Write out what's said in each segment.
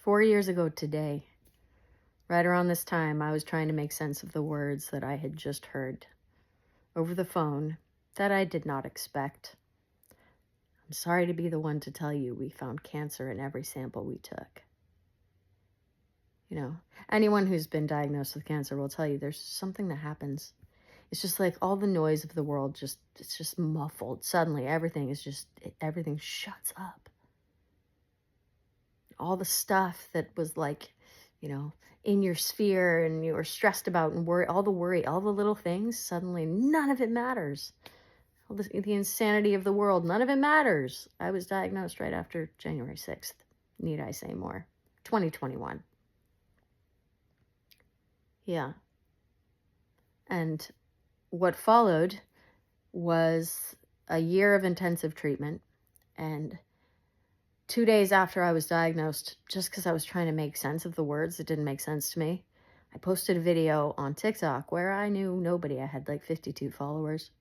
4 years ago today, right around this time, I was trying to make sense of the words that I had just heard over the phone that I did not expect. I'm sorry to be the one to tell you we found cancer in every sample we took. You know, anyone who's been diagnosed with cancer will tell you there's something that happens. It's just like all the noise of the world it's just muffled. Suddenly everything shuts up. All the stuff that was like, in your sphere and you were stressed about and worry, all the little things, suddenly none of it matters. All the insanity of the world, none of it matters. I was diagnosed right after January 6th. Need I say more? 2021. Yeah. And what followed was a year of intensive treatment. And 2 days after I was diagnosed, just because I was trying to make sense of the words that didn't make sense to me, I posted a video on TikTok where I knew nobody. I had like 52 followers.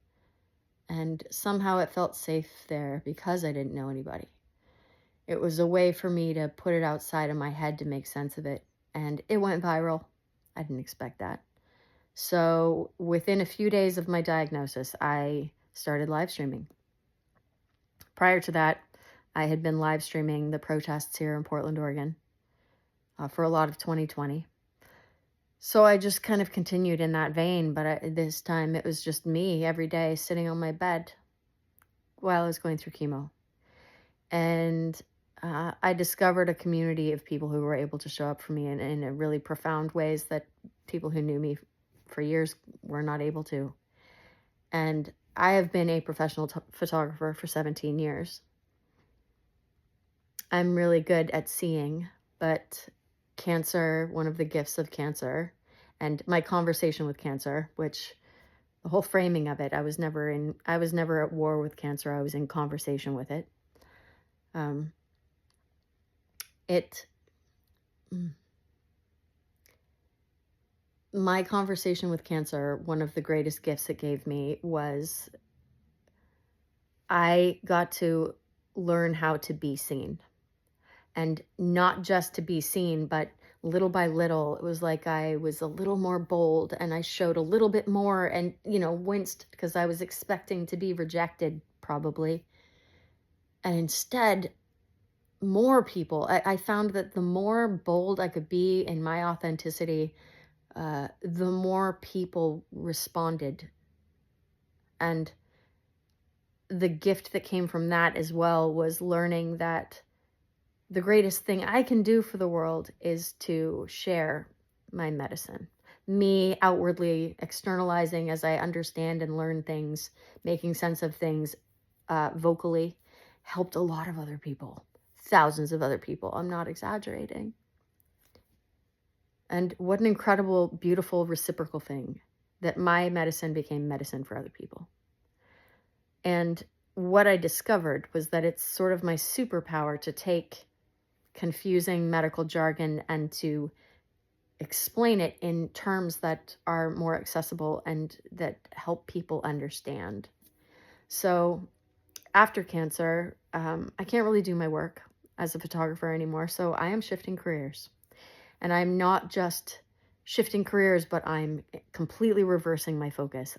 And somehow it felt safe there because I didn't know anybody. It was a way for me to put it outside of my head to make sense of it. And it went viral. I didn't expect that. So within a few days of my diagnosis, I started live streaming. Prior to that, I had been live streaming the protests here in Portland, Oregon, for a lot of 2020. So I just kind of continued in that vein, but this time it was just me every day sitting on my bed while I was going through chemo. And I discovered a community of people who were able to show up for me in a really profound ways that people who knew me for years were not able to. And I have been a professional photographer for 17 years. I'm really good at seeing, but cancer, one of the gifts of cancer, and my conversation with cancer, which the whole framing of it, I was never at war with cancer. I was in conversation with it. My conversation with cancer, one of the greatest gifts it gave me was I got to learn how to be seen. And not just to be seen, but little by little, it was like I was a little more bold and I showed a little bit more and, winced because I was expecting to be rejected probably. And instead, more people, I found that the more bold I could be in my authenticity, the more people responded. And the gift that came from that as well was learning that the greatest thing I can do for the world is to share my medicine. Me outwardly externalizing as I understand and learn things, making sense of things vocally, helped a lot of other people, thousands of other people. I'm not exaggerating. And what an incredible, beautiful, reciprocal thing that my medicine became medicine for other people. And what I discovered was that it's sort of my superpower to take confusing medical jargon and to explain it in terms that are more accessible and that help people understand. So after cancer, I can't really do my work as a photographer anymore. So I am shifting careers. And I'm not just shifting careers, but I'm completely reversing my focus.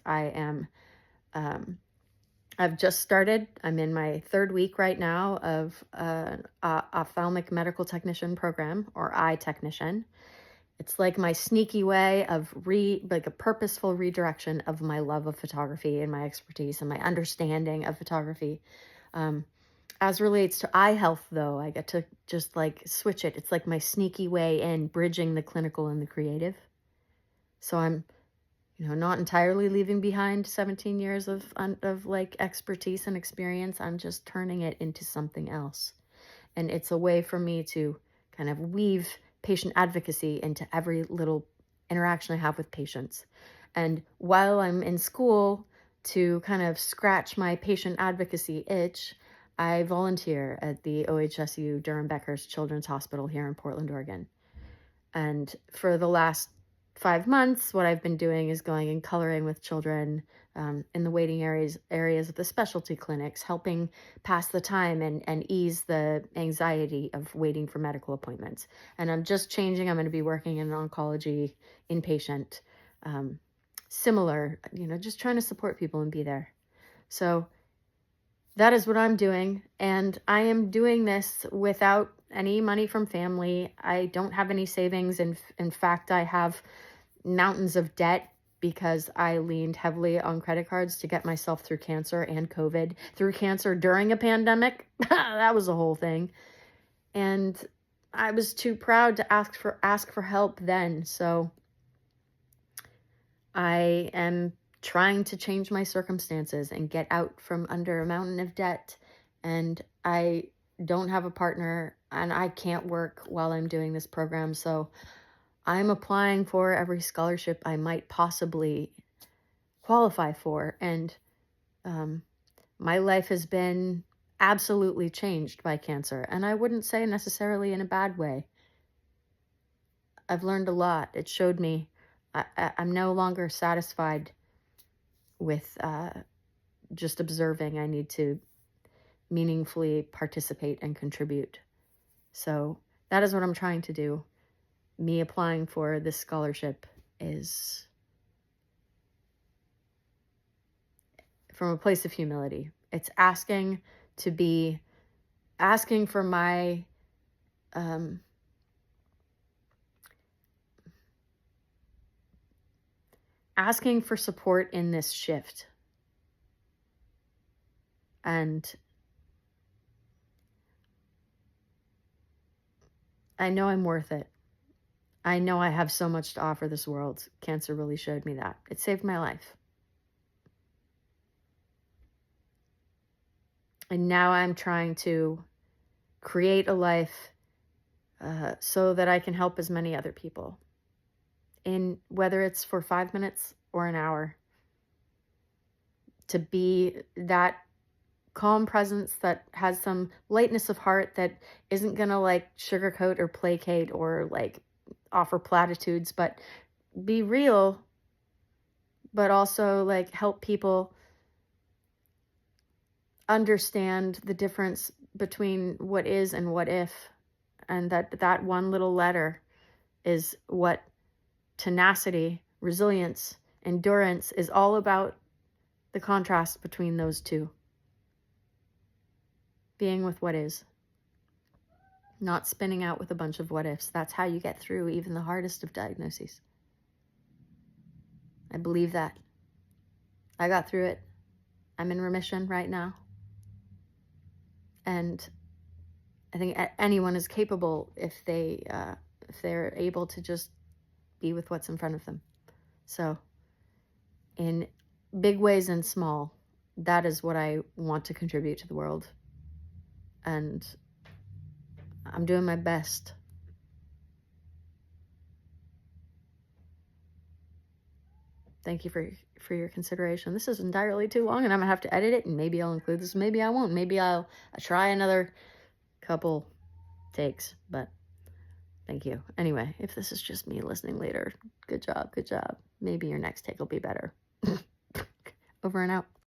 I've just started. I'm in my 3rd week right now of an ophthalmic medical technician program, or eye technician. It's like my sneaky way of like a purposeful redirection of my love of photography and my expertise and my understanding of photography. As relates to eye health, though, I get to just like switch it. It's like my sneaky way in bridging the clinical and the creative. So I'm not entirely leaving behind 17 years of like expertise and experience. I'm just turning it into something else. And it's a way for me to kind of weave patient advocacy into every little interaction I have with patients. And while I'm in school to kind of scratch my patient advocacy itch, I volunteer at the OHSU Durham Becker's Children's Hospital here in Portland, Oregon. And for the last 5 months, what I've been doing is going and coloring with children in the waiting areas of the specialty clinics, helping pass the time and ease the anxiety of waiting for medical appointments. And I'm just changing. I'm going to be working in an oncology inpatient, similar, just trying to support people and be there. So that is what I'm doing. And I am doing this without any money from family. I don't have any savings. In fact, I have mountains of debt because I leaned heavily on credit cards to get myself through cancer and COVID, through cancer during a pandemic. That was a whole thing. And I was too proud to ask for help then. So I am trying to change my circumstances and get out from under a mountain of debt. And I don't have a partner and I can't work while I'm doing this program. So I'm applying for every scholarship I might possibly qualify for. And my life has been absolutely changed by cancer. And I wouldn't say necessarily in a bad way. I've learned a lot. It showed me I'm no longer satisfied with just observing. I need to meaningfully participate and contribute. So that is what I'm trying to do. Me applying for this scholarship is from a place of humility. It's asking for my asking for support in this shift. And I know I'm worth it. I know I have so much to offer this world. Cancer really showed me that. It saved my life. And now I'm trying to create a life so that I can help as many other people. In whether it's for 5 minutes or an hour. To be that calm presence that has some lightness of heart that isn't going to like sugarcoat or placate or like offer platitudes, but be real, but also like help people understand the difference between what is and what if, and that one little letter is what tenacity, resilience, endurance is all about. The contrast between those two. Being with what is. Not spinning out with a bunch of what ifs. That's how you get through even the hardest of diagnoses. I believe that. I got through it. I'm in remission right now. And I think anyone is capable if they're able to just be with what's in front of them. So, in big ways and small, that is what I want to contribute to the world. And I'm doing my best. Thank you for your consideration. This is entirely too long, and I'm going to have to edit it, and maybe I'll include this, maybe I won't. Maybe I'll try another couple takes, but thank you. Anyway, if this is just me listening later, good job, good job. Maybe your next take will be better. Over and out.